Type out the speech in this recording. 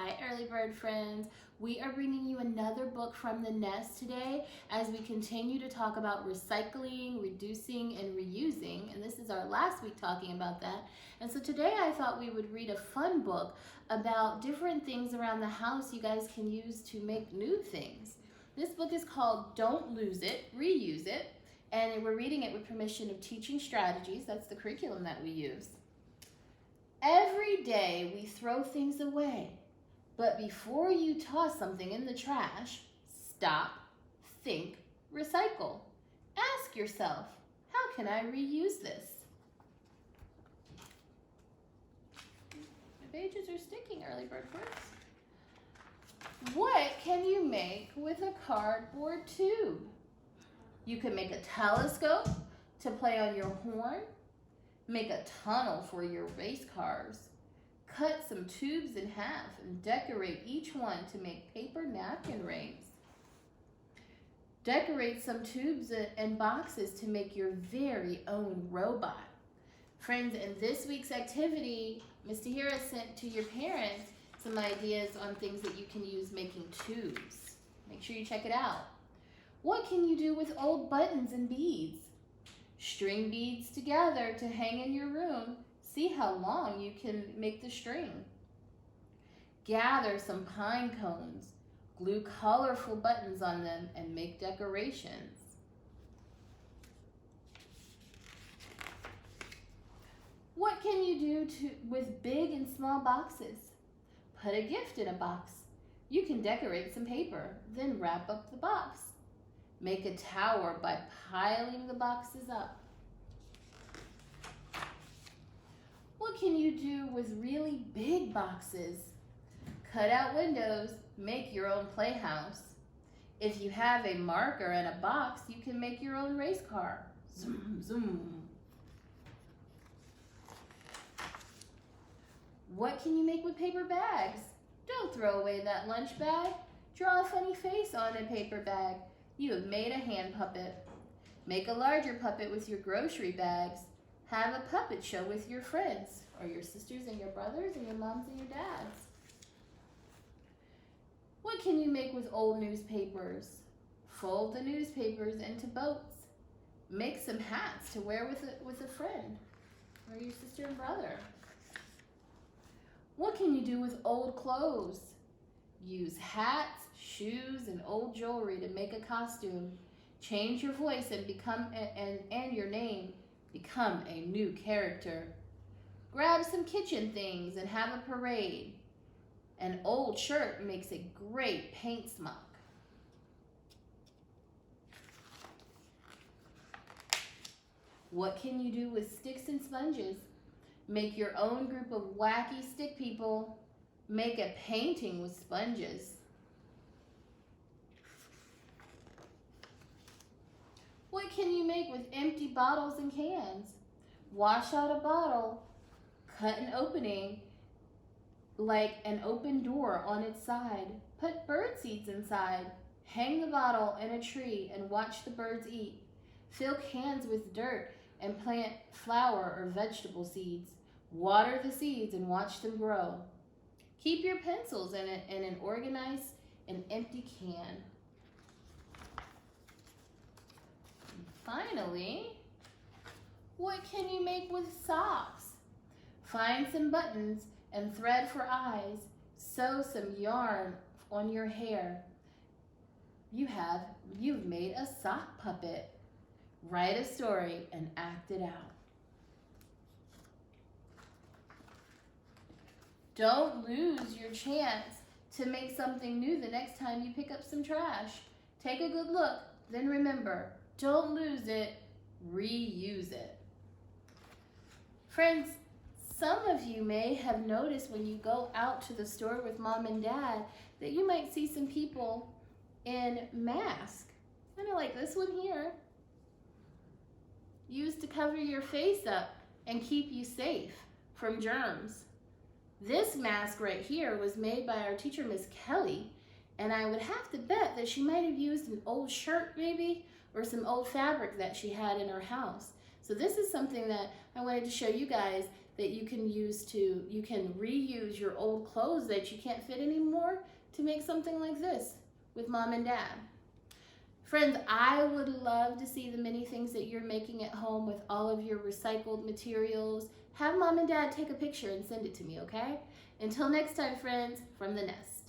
Hi, early bird friends. We are bringing you another book from the nest today as we continue to talk about recycling, reducing, and reusing. And this is our last week talking about that. And so today I thought we would read a fun book about different things around the house you guys can use to make new things. This book is called Don't Lose It, Reuse It. And we're reading it with permission of Teaching Strategies. That's the curriculum that we use. Every day we throw things away, but before you toss something in the trash, stop, think, recycle. Ask yourself, how can I reuse this? The pages are sticking, early bird friends. What can you make with a cardboard tube? You can make a telescope to play on your horn. Make a tunnel for your race cars. Cut some tubes in half and decorate each one to make paper napkin rings. Decorate some tubes and boxes to make your very own robot. Friends, in this week's activity, Ms. Tahira sent to your parents some ideas on things that you can use making tubes. Make sure you check it out. What can you do with old buttons and beads? String beads together to hang in your room. See how long you can make the string. Gather some pine cones, glue colorful buttons on them, and make decorations. What can you do with big and small boxes? Put a gift in a box. You can decorate some paper, then wrap up the box. Make a tower by piling the boxes up. What can you do with really big boxes? Cut out windows, make your own playhouse. If you have a marker and a box, you can make your own race car. Zoom, zoom. What can you make with paper bags? Don't throw away that lunch bag. Draw a funny face on a paper bag. You have made a hand puppet. Make a larger puppet with your grocery bags. Have a puppet show with your friends, or your sisters and your brothers, and your moms and your dads. What can you make with old newspapers? Fold the newspapers into boats. Make some hats to wear with a friend, or your sister and brother. What can you do with old clothes? Use hats, shoes, and old jewelry to make a costume. Change your voice and become and your name. Become a new character. Grab some kitchen things and have a parade. An old shirt makes a great paint smock. What can you do with sticks and sponges? Make your own group of wacky stick people. Make a painting with sponges. What can you make with empty bottles and cans? Wash out a bottle, cut an opening like an open door on its side. Put bird seeds inside. Hang the bottle in a tree and watch the birds eat. Fill cans with dirt and plant flower or vegetable seeds. Water the seeds and watch them grow. Keep your pencils in an organized and empty can. Finally, what can you make with socks? Find some buttons and thread for eyes. Sew some yarn on your hair. You've made a sock puppet. Write a story and act it out. Don't lose your chance to make something new the next time you pick up some trash. Take a good look, then remember, don't lose it, reuse it. Friends, some of you may have noticed when you go out to the store with mom and dad that you might see some people in masks. Kind of like this one here. Used to cover your face up and keep you safe from germs. This mask right here was made by our teacher, Miss Kelly, and I would have to bet that she might have used an old shirt maybe, or some old fabric that she had in her house. So this is something that I wanted to show you guys that you can reuse your old clothes that you can't fit anymore to make something like this with mom and dad. Friends, I would love to see the many things that you're making at home with all of your recycled materials. Have mom and dad take a picture and send it to me, okay? Until next time, friends, from the Nest.